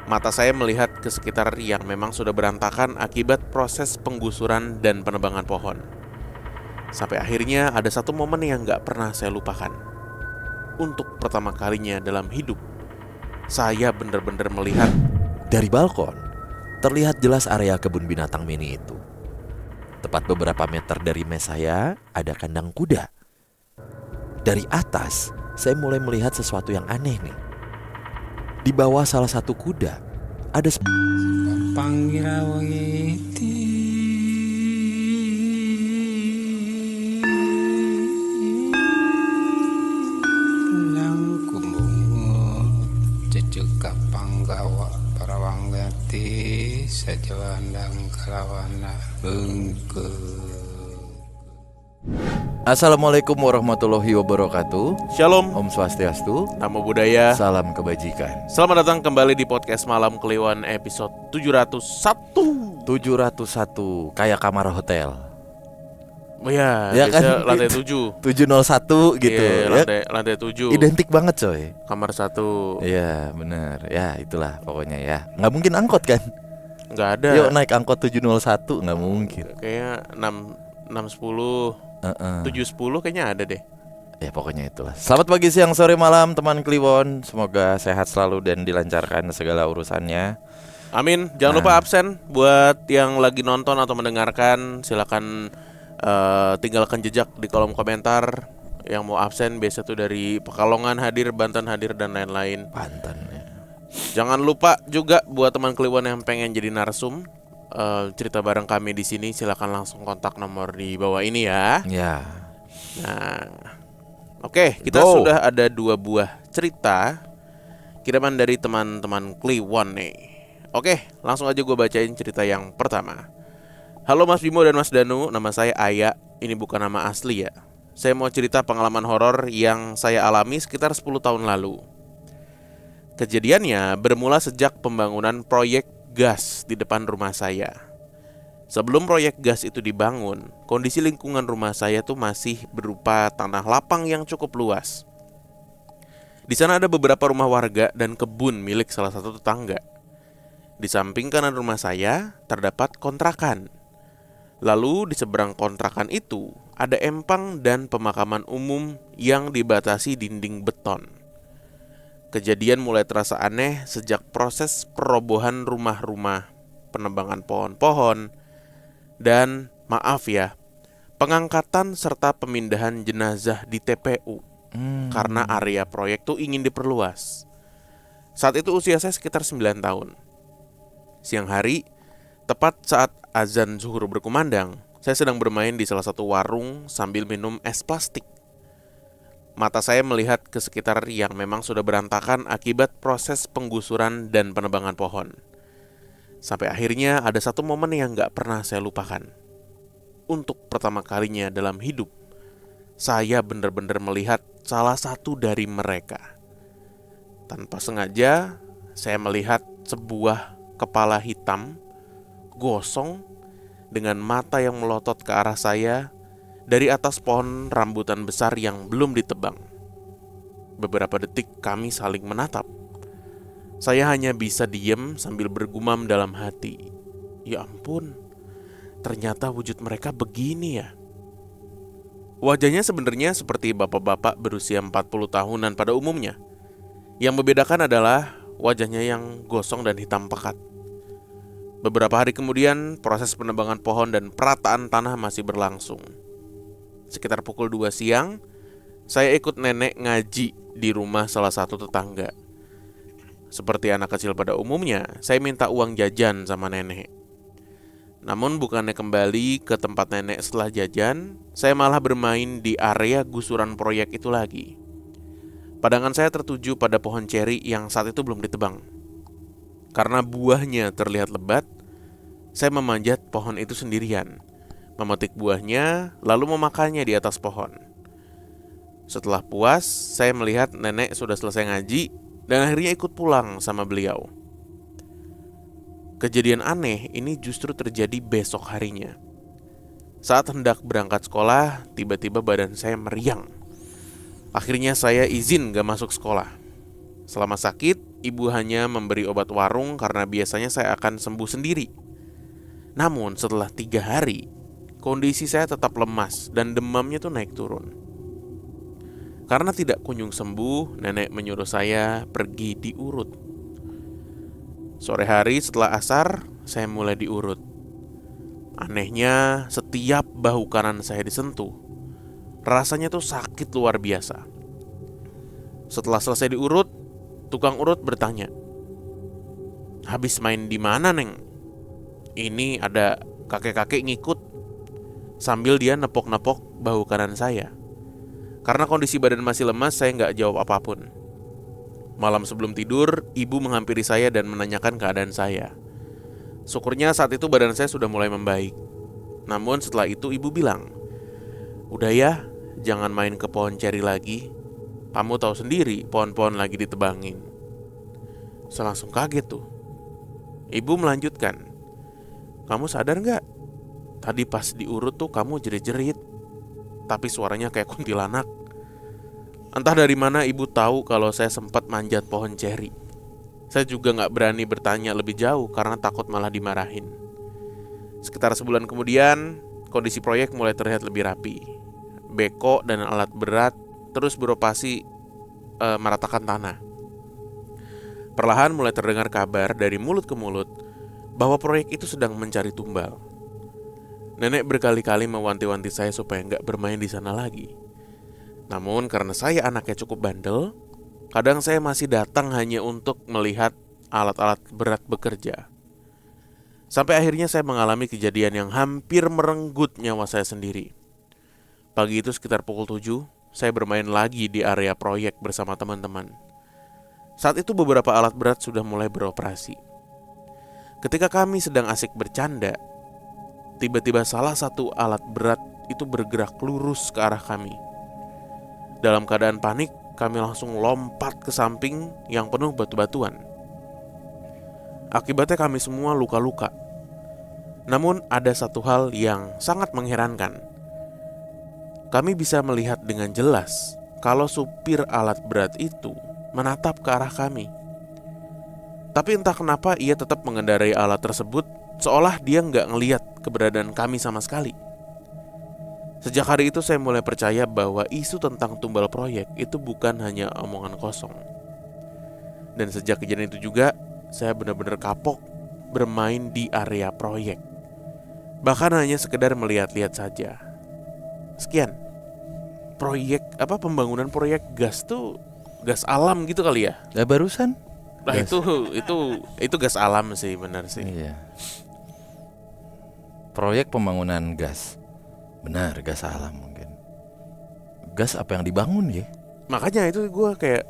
Mata saya melihat ke sekitar yang memang sudah berantakan akibat proses penggusuran dan penebangan pohon. Sampai akhirnya ada satu momen yang gak pernah saya lupakan. Untuk pertama kalinya dalam hidup, saya benar-benar melihat. Dari balkon, terlihat jelas area kebun binatang mini itu. Tepat beberapa meter dari mes saya, ada kandang kuda. Dari atas, saya mulai melihat sesuatu yang aneh nih. Di bawah salah satu kuda, ada Panggawa parawanggati sajawandang kalawana bengke. Assalamualaikum warahmatullahi wabarakatuh. Shalom, Om Swastiastu, Namo Buddhaya. salam kebajikan. Selamat datang kembali di podcast Malam Kliwon episode 701. 701, kayak kamar hotel. Oh ya, Ya biasa kan? lantai 7. 701 gitu. Iya, Ya, lantai 7. identik banget coy. Kamar 1. Iya bener. Ya itulah pokoknya ya. Nggak mungkin angkot kan? Nggak ada. Yuk naik angkot 701, nggak mungkin. Kayaknya 610, 710 kayaknya ada deh. Ya pokoknya itulah. Selamat pagi, siang, sore, malam teman Kliwon. Semoga sehat selalu dan dilancarkan segala urusannya. Amin. Jangan lupa absen. Buat yang lagi nonton atau mendengarkan, silakan tinggalkan jejak di kolom komentar. Yang mau absen biasa tuh dari Pekalongan hadir, Banten hadir, dan lain-lain. Banten ya. Jangan lupa juga buat teman Kliwon yang pengen jadi narsum, cerita bareng kami di sini, silakan langsung kontak nomor di bawah ini ya. Ya. Nah, oke, kita Go. sudah ada 2 buah cerita kiriman dari teman-teman Kliwon nih. Oke, langsung aja gue bacain cerita yang pertama. Halo Mas Bimo dan Mas Danu, nama saya Aya. Ini bukan nama asli ya. Saya mau cerita pengalaman horor yang saya alami sekitar 10 tahun lalu. Kejadiannya bermula sejak pembangunan proyek gas di depan rumah saya. Sebelum proyek gas itu dibangun, kondisi lingkungan rumah saya tuh masih berupa tanah lapang yang cukup luas. Di sana ada beberapa rumah warga dan kebun milik salah satu tetangga. Di samping kanan rumah saya terdapat kontrakan. Lalu di seberang kontrakan itu ada empang dan pemakaman umum yang dibatasi dinding beton. Kejadian mulai terasa aneh sejak proses perobohan rumah-rumah, penebangan pohon-pohon, dan maaf ya, pengangkatan serta pemindahan jenazah di TPU karena area proyek tuh ingin diperluas. Saat itu usia saya sekitar 9 tahun. Siang hari, tepat saat azan zuhur berkumandang, saya sedang bermain di salah satu warung sambil minum es plastik. Mata saya melihat ke sekitar yang memang sudah berantakan akibat proses penggusuran dan penebangan pohon. Sampai akhirnya ada satu momen yang gak pernah saya lupakan. Untuk pertama kalinya dalam hidup, saya benar-benar melihat salah satu dari mereka. Tanpa sengaja, saya melihat sebuah kepala hitam, gosong, dengan mata yang melotot ke arah saya dari atas pohon rambutan besar yang belum ditebang. Beberapa detik kami saling menatap. Saya hanya bisa diam sambil bergumam dalam hati. Ya ampun, ternyata wujud mereka begini ya. Wajahnya sebenarnya seperti bapak-bapak berusia 40 tahunan pada umumnya. Yang membedakan adalah wajahnya yang gosong dan hitam pekat. Beberapa hari kemudian, proses penebangan pohon dan perataan tanah masih berlangsung. Sekitar pukul 2 siang, saya ikut nenek ngaji di rumah salah satu tetangga. Seperti anak kecil pada umumnya, saya minta uang jajan sama nenek. Namun bukannya kembali ke tempat nenek setelah jajan, saya malah bermain di area gusuran proyek itu lagi. Pandangan saya tertuju pada pohon ceri yang saat itu belum ditebang. Karena buahnya terlihat lebat, saya memanjat pohon itu sendirian, memetik buahnya, lalu memakannya di atas pohon. Setelah puas, saya melihat nenek sudah selesai ngaji dan akhirnya ikut pulang sama beliau. Kejadian aneh ini justru terjadi besok harinya. Saat hendak berangkat sekolah, tiba-tiba badan saya meriang. Akhirnya saya izin gak masuk sekolah. Selama sakit, ibu hanya memberi obat warung karena biasanya saya akan sembuh sendiri. Namun setelah 3 hari, kondisi saya tetap lemas dan demamnya tuh naik turun. Karena tidak kunjung sembuh, nenek menyuruh saya pergi diurut. Sore hari setelah asar, saya mulai diurut. Anehnya, setiap bahu kanan saya disentuh, rasanya tuh sakit luar biasa. Setelah selesai diurut, tukang urut bertanya, "Habis main di mana, Neng?" Ini ada kakek-kakek ngikut, sambil dia nepok-nepok bahu kanan saya. Karena kondisi badan masih lemas, saya nggak jawab apapun. Malam sebelum tidur, ibu menghampiri saya dan menanyakan keadaan saya. Syukurnya saat itu badan saya sudah mulai membaik. Namun setelah itu ibu bilang, "Udah ya, jangan main ke pohon ceri lagi. Kamu tahu sendiri, pohon-pohon lagi ditebangin." Saya langsung kaget tuh. Ibu melanjutkan, "Kamu sadar gak? Tadi pas diurut tuh kamu jerit-jerit, tapi suaranya kayak kuntilanak." Entah dari mana ibu tahu kalau saya sempat manjat pohon ceri. Saya juga gak berani bertanya lebih jauh karena takut malah dimarahin. Sekitar sebulan kemudian, kondisi proyek mulai terlihat lebih rapi. Beko dan alat berat terus beroperasi meratakan tanah. Perlahan mulai terdengar kabar dari mulut ke mulut bahwa proyek itu sedang mencari tumbal. Nenek berkali-kali mewanti-wanti saya supaya nggak bermain di sana lagi. Namun karena saya anaknya cukup bandel, kadang saya masih datang hanya untuk melihat alat-alat berat bekerja. Sampai akhirnya saya mengalami kejadian yang hampir merenggut nyawa saya sendiri. Pagi itu sekitar pukul 7, saya bermain lagi di area proyek bersama teman-teman. Saat itu beberapa alat berat sudah mulai beroperasi. Ketika kami sedang asik bercanda, tiba-tiba salah satu alat berat itu bergerak lurus ke arah kami. Dalam keadaan panik, kami langsung lompat ke samping yang penuh batu-batuan. Akibatnya kami semua luka-luka. Namun ada satu hal yang sangat mengherankan. Kami bisa melihat dengan jelas kalau supir alat berat itu menatap ke arah kami. Tapi entah kenapa ia tetap mengendarai alat tersebut seolah dia nggak ngelihat keberadaan kami sama sekali. Sejak hari itu saya mulai percaya bahwa isu tentang tumbal proyek itu bukan hanya omongan kosong. Dan sejak kejadian itu juga, saya benar-benar kapok bermain di area proyek. Bahkan hanya sekedar melihat-lihat saja. Sekian. Pembangunan proyek gas tuh gas alam gitu kali ya? Ya barusan. Nah, itu gas alam sih, benar sih. Iya. Proyek pembangunan gas. Benar, gas alam mungkin. Gas apa yang dibangun ya? Makanya itu gue kayak,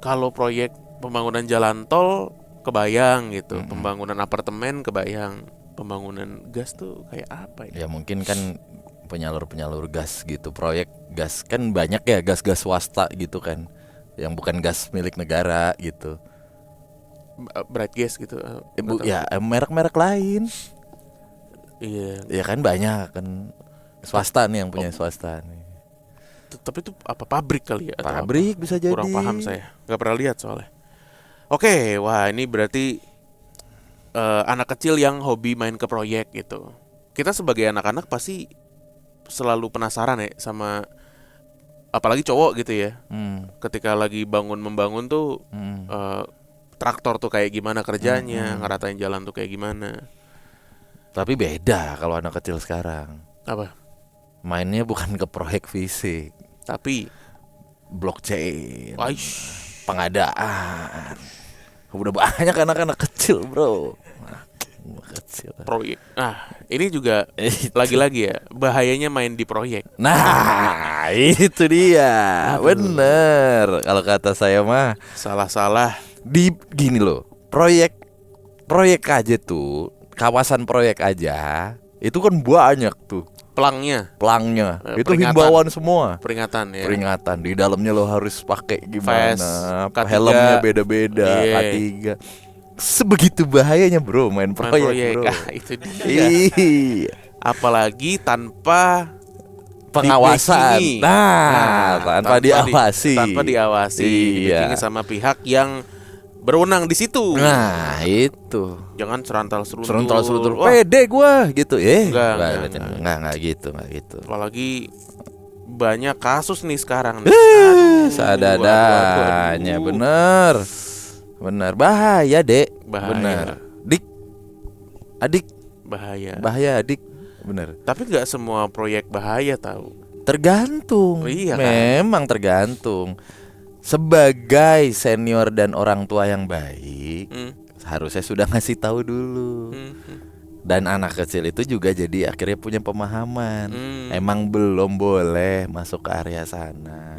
kalau proyek pembangunan jalan tol kebayang gitu, pembangunan apartemen kebayang, pembangunan gas tuh kayak apa ya? Ya mungkin kan penyalur-penyalur gas gitu. Proyek gas kan banyak ya, gas-gas swasta gitu kan, yang bukan gas milik negara gitu. Bright gas gitu. Ya merek-merek lain. Iya. Ya kan banyak kan, swasta nih yang punya swasta nih. Tapi itu apa, pabrik kali ya? Pabrik apa? Bisa jadi. Kurang paham saya, nggak pernah lihat soalnya. Oke, wah ini berarti anak kecil yang hobi main ke proyek gitu. Kita sebagai anak-anak pasti selalu penasaran ya sama, apalagi cowok gitu ya. Ketika lagi membangun tuh traktor tuh kayak gimana kerjanya, ngeratain jalan tuh kayak gimana. Tapi beda kalau anak kecil sekarang. Apa? Mainnya bukan ke proyek fisik, tapi blockchain, pengadaan. Udah banyak anak-anak kecil bro. Kecil. Proyek. Ini juga lagi-lagi ya, bahayanya main di proyek. Nah, itu dia. Bener. Kalau kata saya mah salah-salah. Gini loh, proyek aja tuh, kawasan proyek aja itu kan banyak tuh pelangnya. Itu himbauan semua. Peringatan ya. Peringatan di dalamnya lo harus pakai gimana, helmnya beda-beda, K3. Sebegitu bahayanya bro main proyek bro. Itu dia. Apalagi tanpa pengawasan. Di-backingi. Tanpa diawasi. Tanpa diawasi, Iya. dibackingi sama pihak yang berwenang di situ. Nah, itu. Jangan seruntul. Seruntul. Pede gua gitu. Enggak. Enggak gitu. Apalagi banyak kasus nih sekarang nih. Sadadanya, bener. Bahaya, Dek. Bahaya. Bener. Adik, Bahaya. adik. Bener. Tapi nggak semua proyek bahaya tahu. Tergantung. Iya kan? Memang tergantung. Sebagai senior dan orang tua yang baik, harusnya sudah ngasih tahu dulu. Dan anak kecil itu juga jadi akhirnya punya pemahaman. Emang belum boleh masuk ke area sana.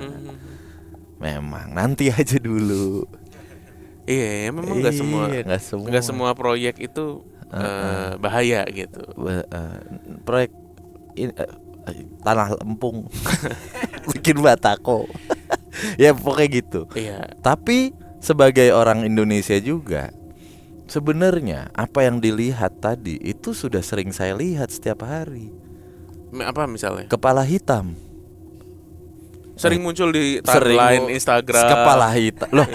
Memang nanti aja dulu. Iya, memang nggak semua proyek itu bahaya gitu. Proyek tanah lempung bikin batako. Ya pokoknya gitu. Iya. Tapi sebagai orang Indonesia juga, sebenarnya apa yang dilihat tadi itu sudah sering saya lihat setiap hari. Apa misalnya? Kepala hitam. Sering muncul di timeline Instagram. Kepala hitam. Loh,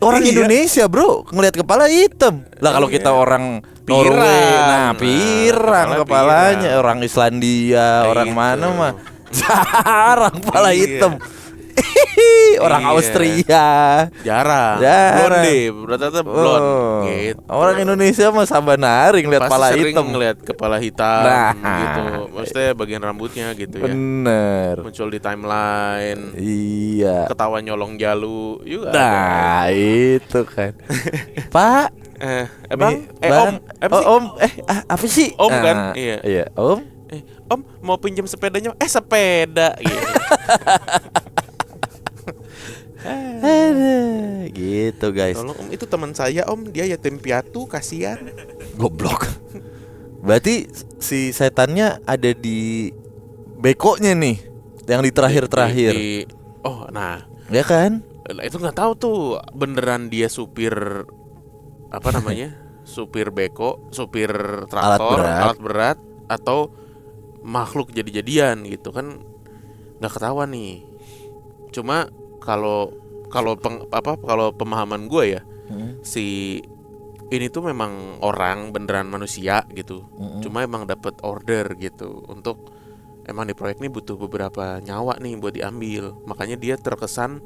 orang Iya. Indonesia bro ngelihat kepala hitam. Lah kalau kita orang Norway, pirang kepalanya. pirang. Orang Islandia, orang Gitu. mana mah jarang kepala Iya. hitam. Orang Iya. Austria Jarang. Blonde, rata-rata blonde gitu. Orang Indonesia mah sabanari ngeliat Pasti kepala sering hitam. ngeliat kepala hitam Nah. gitu. Maksudnya bagian rambutnya gitu ya. Bener. Muncul di timeline. Iya. Ketawa nyolong jalu juga ada. Nah itu kan. Pak, Bang, Bang, apa sih? Om, apa sih? Om kan? Ah, Iya. Iya, Om. Om mau pinjam sepedanya? Sepeda gitu. Aduh, gitu guys. Tolong Om, itu teman saya Om, dia yatim piatu, kasihan. Goblok. Berarti si setannya ada di bekonya nih, yang di terakhir-terakhir. Oh, nah, Ya kan? itu nggak tahu tuh beneran dia supir apa namanya? Supir beko, supir traktor, alat berat atau makhluk jadi-jadian gitu kan nggak ketahuan nih. Cuma kalau pemahaman gue ya, si ini tuh memang orang beneran manusia gitu. Cuma emang dapat order gitu untuk emang di proyek ini butuh beberapa nyawa nih buat diambil. Makanya dia terkesan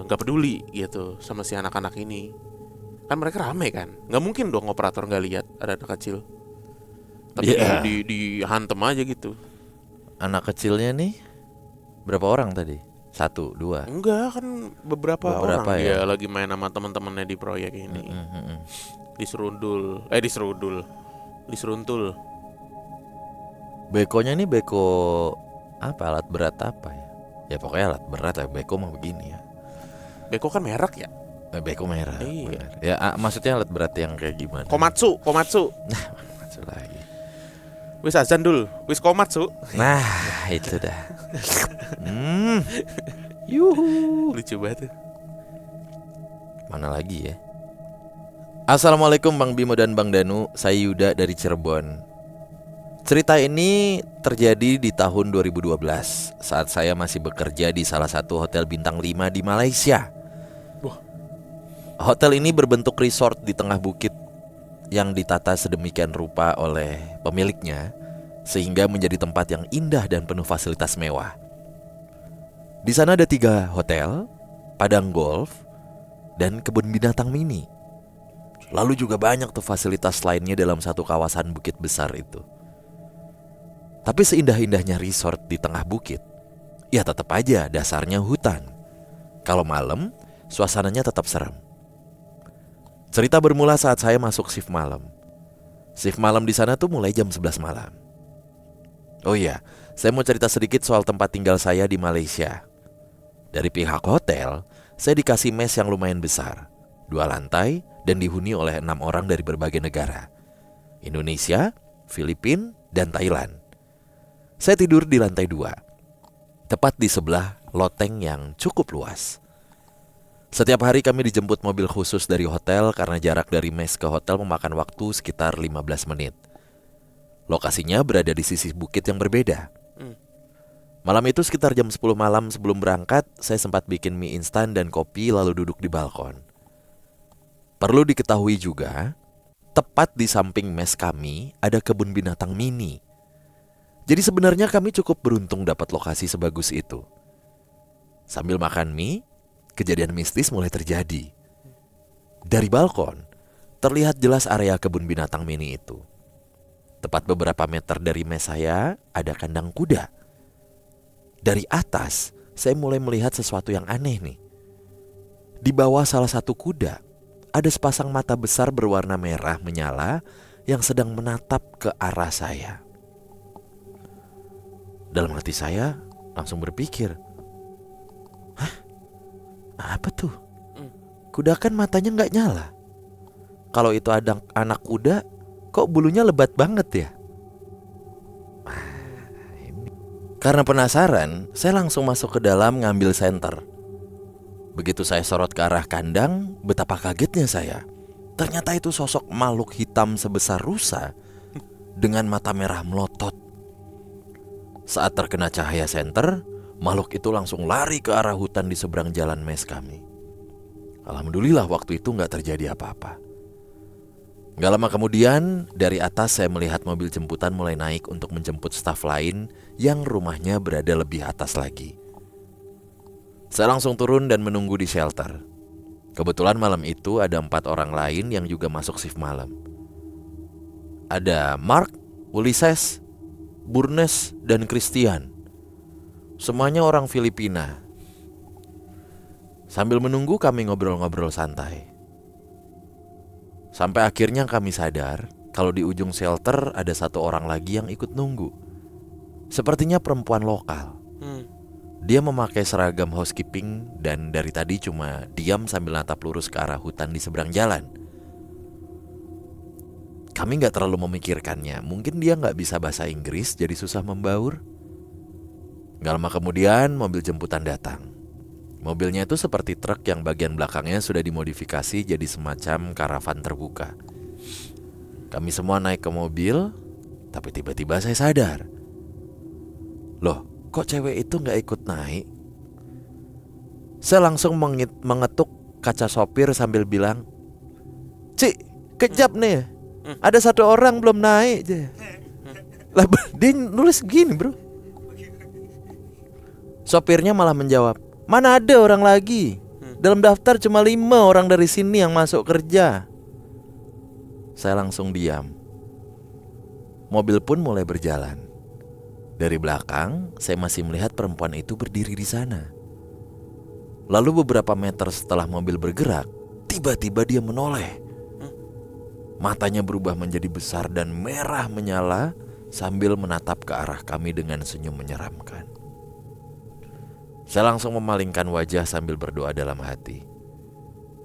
nggak peduli gitu sama si anak-anak ini. Kan mereka rame kan, nggak mungkin dong operator nggak lihat ada anak kecil. Tapi Iya. dihantem aja gitu. Anak kecilnya nih berapa orang tadi? 1, 2. Enggak, kan beberapa orang ya? dia lagi main sama teman-temannya di proyek ini. Diseruntul. Bekonya nih beko apa? Alat berat apa ya? Ya pokoknya alat berat lah. Beko mah begini ya. Beko kan merek ya? Beko merah. Iya. Benar. Ya maksudnya alat berat yang kayak gimana? Komatsu. Maksud lagi. Wis azan dul, wis komatsu. Nah itu dah. Yuhu. Lucu banget tuh. Mana lagi ya? Assalamualaikum Bang Bimo dan Bang Danu. Saya Yuda dari Cirebon. Cerita ini terjadi di tahun 2012 saat saya masih bekerja di salah satu hotel bintang 5 di Malaysia. Hotel ini berbentuk resort di tengah bukit yang ditata sedemikian rupa oleh pemiliknya sehingga menjadi tempat yang indah dan penuh fasilitas mewah. Di sana ada 3 hotel, padang golf, dan kebun binatang mini. Lalu juga banyak tuh fasilitas lainnya dalam satu kawasan bukit besar itu. Tapi seindah-indahnya resort di tengah bukit, ya tetap aja dasarnya hutan. Kalau malam, suasananya tetap serem. Cerita bermula saat saya masuk shift malam. Shift malam di sana tuh mulai jam 11 malam. Oh iya, saya mau cerita sedikit soal tempat tinggal saya di Malaysia. Dari pihak hotel, saya dikasih mes yang lumayan besar, 2 lantai dan dihuni oleh 6 orang dari berbagai negara. Indonesia, Filipina, dan Thailand. Saya tidur di lantai 2, tepat di sebelah loteng yang cukup luas. Setiap hari kami dijemput mobil khusus dari hotel karena jarak dari mes ke hotel memakan waktu sekitar 15 menit. Lokasinya berada di sisi bukit yang berbeda. Malam itu sekitar jam 10 malam sebelum berangkat, saya sempat bikin mie instan dan kopi lalu duduk di balkon. Perlu diketahui juga, tepat di samping mes kami ada kebun binatang mini. Jadi sebenarnya kami cukup beruntung dapat lokasi sebagus itu. Sambil makan mie, kejadian mistis mulai terjadi. Dari balkon, terlihat jelas area kebun binatang mini itu. Tepat beberapa meter dari mes saya, ada kandang kuda. Dari atas, saya mulai melihat sesuatu yang aneh nih. Di bawah salah satu kuda, ada sepasang mata besar berwarna merah menyala yang sedang menatap ke arah saya. Dalam hati saya langsung berpikir, hah? Apa tuh? Kuda kan matanya nggak nyala. Kalau itu ada anak kuda, kok bulunya lebat banget ya? Karena penasaran, saya langsung masuk ke dalam ngambil senter. Begitu saya sorot ke arah kandang, betapa kagetnya saya. Ternyata itu sosok makhluk hitam sebesar rusa dengan mata merah melotot. Saat terkena cahaya senter, makhluk itu langsung lari ke arah hutan di seberang jalan mes kami. Alhamdulillah waktu itu gak terjadi apa-apa. Gak lama kemudian, dari atas saya melihat mobil jemputan mulai naik untuk menjemput staf lain yang rumahnya berada lebih atas lagi. Saya langsung turun dan menunggu di shelter. Kebetulan malam itu ada 4 orang lain yang juga masuk shift malam. Ada Mark, Ulysses, Burnes, dan Christian. Semuanya orang Filipina. Sambil menunggu kami ngobrol-ngobrol santai. Sampai akhirnya kami sadar kalau di ujung shelter ada 1 orang lagi yang ikut nunggu. Sepertinya perempuan lokal. Dia memakai seragam housekeeping dan dari tadi cuma diam sambil natap lurus ke arah hutan di seberang jalan. Kami gak terlalu memikirkannya. Mungkin dia gak bisa bahasa Inggris jadi susah membaur. Gak lama kemudian mobil jemputan datang. Mobilnya itu seperti truk yang bagian belakangnya sudah dimodifikasi jadi semacam karavan terbuka. Kami semua naik ke mobil, tapi tiba-tiba saya sadar. Loh, kok cewek itu gak ikut naik? Saya langsung mengetuk kaca sopir sambil bilang, "Cik, kejap nih, ada 1 orang belum naik aja." Lah, dia nulis gini bro. Sopirnya malah menjawab, "Mana ada orang lagi? Dalam daftar cuma 5 orang dari sini yang masuk kerja." Saya langsung diam. Mobil pun mulai berjalan. Dari belakang, saya masih melihat perempuan itu berdiri di sana. Lalu beberapa meter setelah mobil bergerak, tiba-tiba dia menoleh. Matanya berubah menjadi besar dan merah menyala sambil menatap ke arah kami dengan senyum menyeramkan. Saya langsung memalingkan wajah sambil berdoa dalam hati.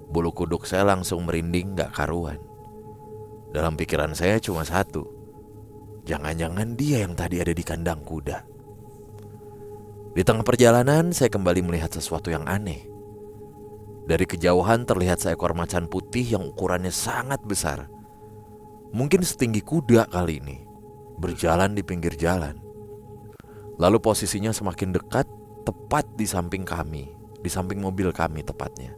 Bulu kuduk saya langsung merinding gak karuan. Dalam pikiran saya cuma satu, jangan-jangan dia yang tadi ada di kandang kuda. Di tengah perjalanan saya kembali melihat sesuatu yang aneh. Dari kejauhan terlihat seekor macan putih yang ukurannya sangat besar. Mungkin setinggi kuda kali ini, berjalan di pinggir jalan. Lalu posisinya semakin dekat, tepat di samping kami, di samping mobil kami tepatnya.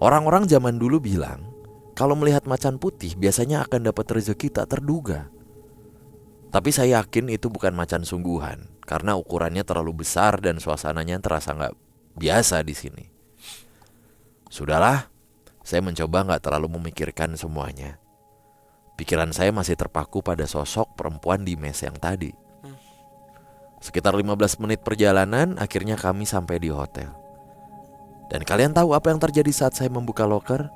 Orang-orang zaman dulu bilang, kalau melihat macan putih biasanya akan dapat rezeki tak terduga. Tapi saya yakin itu bukan macan sungguhan, karena ukurannya terlalu besar dan suasananya terasa gak biasa di sini. Sudahlah, saya mencoba gak terlalu memikirkan semuanya. Pikiran saya masih terpaku pada sosok perempuan di mes yang tadi. Sekitar 15 menit perjalanan, akhirnya kami sampai di hotel. Dan kalian tahu apa yang terjadi saat saya membuka loker?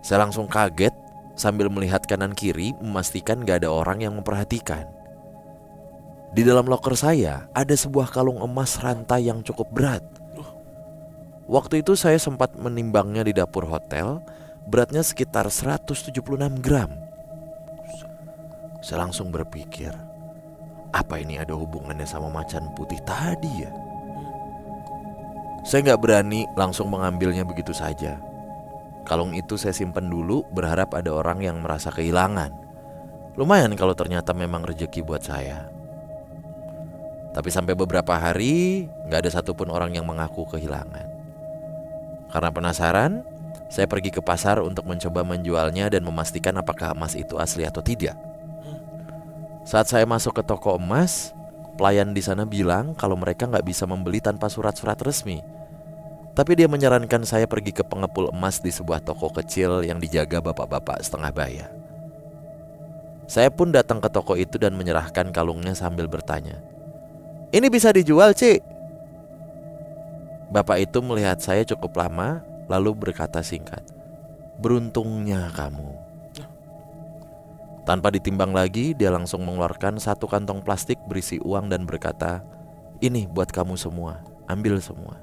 Saya langsung kaget sambil melihat kanan kiri memastikan gak ada orang yang memperhatikan. Di dalam loker saya ada sebuah kalung emas rantai yang cukup berat. Waktu itu saya sempat menimbangnya di dapur hotel, beratnya sekitar 176 gram. Saya langsung berpikir, apa ini ada hubungannya sama macan putih tadi ya? Saya gak berani langsung mengambilnya begitu saja. Kalung itu saya simpan dulu, berharap ada orang yang merasa kehilangan. Lumayan kalau ternyata memang rezeki buat saya. Tapi sampai beberapa hari gak ada satupun orang yang mengaku kehilangan. Karena penasaran, saya pergi ke pasar untuk mencoba menjualnya dan memastikan apakah emas itu asli atau tidak. Saat saya masuk ke toko emas, pelayan di sana bilang kalau mereka gak bisa membeli tanpa surat-surat resmi. Tapi dia menyarankan saya pergi ke pengepul emas di sebuah toko kecil yang dijaga bapak-bapak setengah baya. Saya pun datang ke toko itu dan menyerahkan kalungnya sambil bertanya, "Ini bisa dijual, Cik?" Bapak itu melihat saya cukup lama, lalu berkata singkat, "Beruntungnya kamu." Tanpa ditimbang lagi, dia langsung mengeluarkan satu kantong plastik berisi uang dan berkata, "Ini buat kamu semua, ambil semua."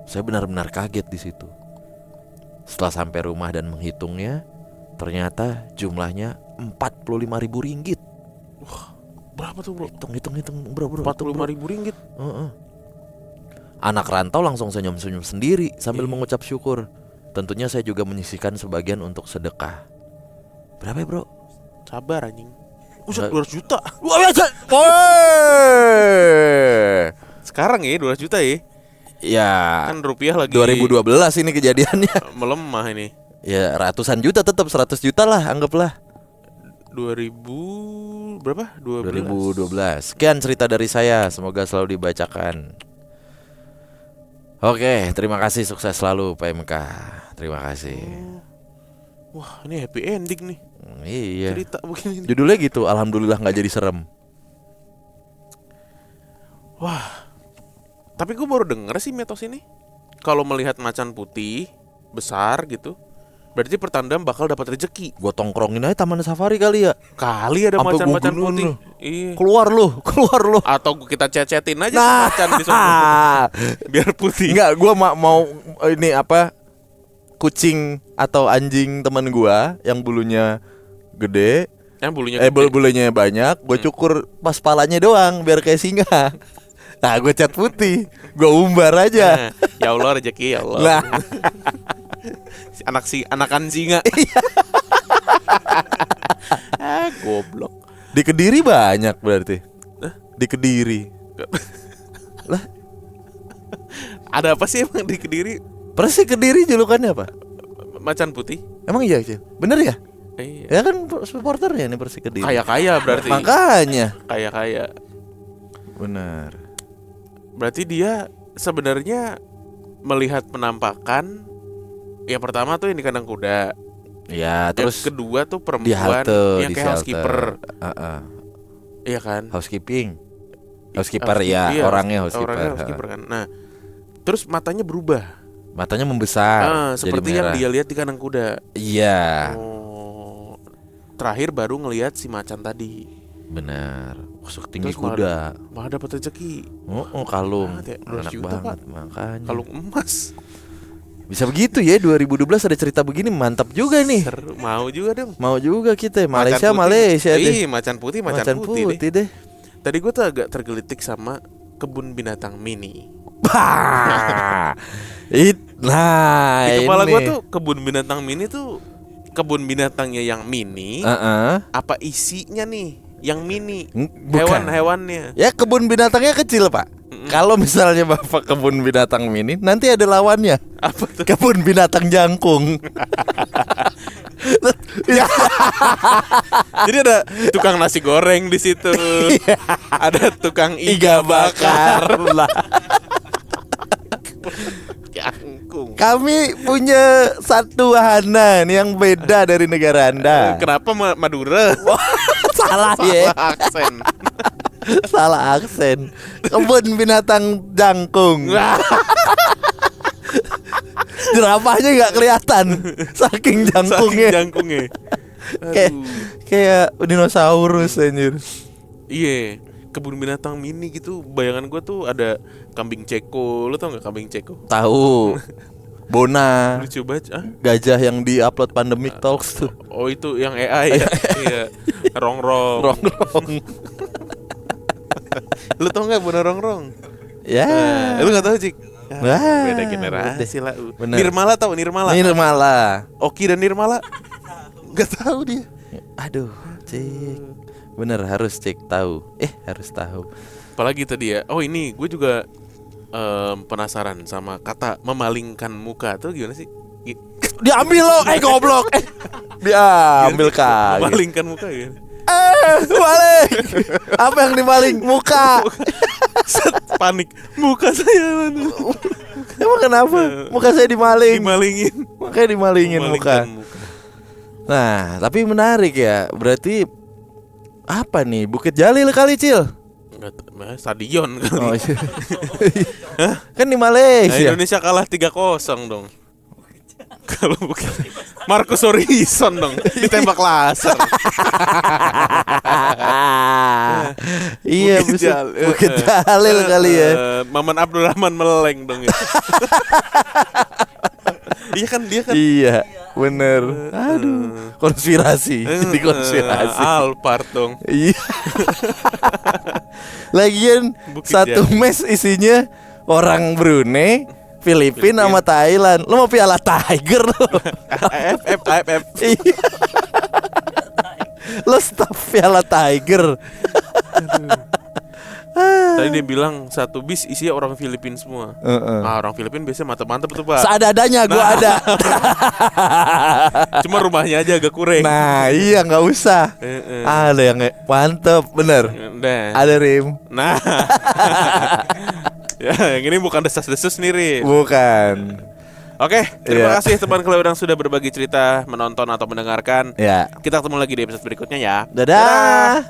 Saya benar-benar kaget di situ. Setelah sampai rumah dan menghitungnya, ternyata jumlahnya 45.000 ringgit. Wah, berapa tuh bro? Hitung bro. 45.000 ringgit. Anak rantau langsung senyum-senyum sendiri sambil mengucap syukur. Tentunya saya juga menyisihkan sebagian untuk sedekah. Berapa ya bro? Sabar anjing. Buset, 200 juta. Sekarang ya 200 juta ya. Ya Kan rupiah lagi 2012 ini kejadiannya. melemah ini. Ya ratusan juta, tetap 100 juta lah anggaplah. 2000 berapa? 12. 2012. Sekian cerita dari saya, semoga selalu dibacakan. Oke, terima kasih, sukses selalu PMK. Terima kasih. Wah, ini happy ending nih. Iya. Cerita begini nih. Judulnya gitu, alhamdulillah nggak jadi serem. Wah. Tapi gue baru denger sih mitos ini. Kalau melihat macan putih besar gitu, berarti pertanda bakal dapat rezeki. Gue tongkrongin aja taman safari kali ya. Kali ada Sampai gua macan-macan giniin putih. lu. Iya. Keluar lu. Atau kita cecetin aja Nah, macan di sana. Biar putih. Enggak, gue mau ini apa? Kucing atau anjing teman gue yang bulunya gede, Yang bulunya gede. bulunya banyak, gue cukur pas palanya doang biar kayak singa. Nah, gue cat putih, gue umbar aja. Nah, ya Allah rezeki ya Allah. Nah, Anakan singa. Goblok. di Kediri banyak berarti. Di Kediri. Lah, Ada apa sih emang di Kediri Persi Kediri julukannya apa? macan putih? Emang iya, Cil? Bener ya? Iya. Ya kan supporternya nih Persi Kediri. Kaya-kaya berarti. Makanya. Kaya-kaya. Benar. Berarti dia sebenarnya melihat penampakan. Yang pertama tuh yang di kandang kuda. Ya, terus Yang kedua tuh di perempuan halte, yang di kayak shelter. housekeeper. Iya kan? Housekeeping. Housekeeper ya, Iya, orangnya Orangnya housekeeper. housekeeper kan. Nah, terus matanya berubah. Matanya membesar. jadi Seperti yang merah. dia lihat di kandang kuda. Iya, Oh. Terakhir baru ngelihat si macan tadi. benar. Setinggi Terus kuda. Malah dapat rezeki. Kalung. Ah, 200 Enak juta, banget Pak. makanya. Kalung emas. Bisa begitu ya, 2012 ada cerita begini, mantap juga nih. Seru. Mau juga dong. Mau juga kita, Macan Malaysia putih. deh. Ih, macan putih Putih deh. Tadi gue tuh agak tergelitik sama kebun binatang mini. Bah. Nah, Di kepala ini. gue tuh kebun binatang mini tuh kebun binatangnya yang mini. Apa isinya nih yang mini? Bukan. Hewan-hewannya. Ya kebun binatangnya kecil pak. Kalau misalnya bapak kebun binatang mini, nanti ada lawannya. Apa tuh? Kebun binatang jangkung. Jadi ada tukang nasi goreng di situ. Ada tukang iga bakar. lah. Jangkung. Kami punya satu wahana nih yang beda dari negara Anda. Kenapa Madura? Salah ya. Salah aksen. Salah aksen. Kebun binatang jangkung. Jerapahnya nggak kelihatan, saking Saking jangkungnya. jangkungnya. Kayak dinosaurus anjir. Iya, kebun binatang mini gitu. Bayangan gue tuh ada kambing ceko. Lo tau gak kambing ceko? Tahu. Bona, Lucu banget. gajah yang di-upload Pandemic Talks tuh. Oh itu yang AI ya. Iya. Rongrong. Rongrong. Lo tau gak Bona Rongrong? Ya. Lo gak tau Cik? Wah, Beda generasi lah. bener. Nirmala tau Nirmala? Nirmala. Oki dan Nirmala? Gak tahu dia. Aduh, Cik. Bener, harus cek tahu. Harus tahu. Apalagi tadi ya. Oh ini gue juga penasaran sama kata memalingkan muka tuh gimana sih? Diambil lo, goblok. Diambil kaget. Memalingkan muka gitu. Balik. Apa yang dimaling? Muka. Set, panik. Muka saya mana? Emang kenapa? Muka saya dimaling. Dimalingin. Makanya dimalingin muka. Memalingkan muka. Nah, tapi menarik ya. Berarti apa nih? Bukit Jalil kali, Cil? Stadion kan. Oh, iya. Kan di Nah, Malaysia. Indonesia kalah 3-0 dong. Kalau bukan Marcus Horizon dong ditembak laser. Iya, Bukit Jalil kali ya. Maman Abdurrahman meleng dong ya. Iya kan dia kan. Iya, bener. Aduh, konspirasi. Jadi konspirasi. Alphard dong. Iya. Lagian Bukit satu Jalil. mes isinya orang Brunei, Filipina sama Thailand. Lo mau piala Tiger lo? AFF. Iya. Lo stop piala Tiger. Tadi dia bilang satu bis isinya orang Filipin semua. Orang Filipin biasanya mantep-mantep tuh Pak. Seadanya gue ada. Cuma rumahnya aja agak kurang. Nah iya nggak usah. Ada yang kayak mantep bener. Udah. Ada Rim. Nah. Ya, yang ini bukan desas-desus nih, Rin. Bukan. Oke, terima Iya. kasih teman Kelewedang sudah berbagi cerita, menonton atau mendengarkan. Ya. Kita ketemu lagi di episode berikutnya ya. Dadah.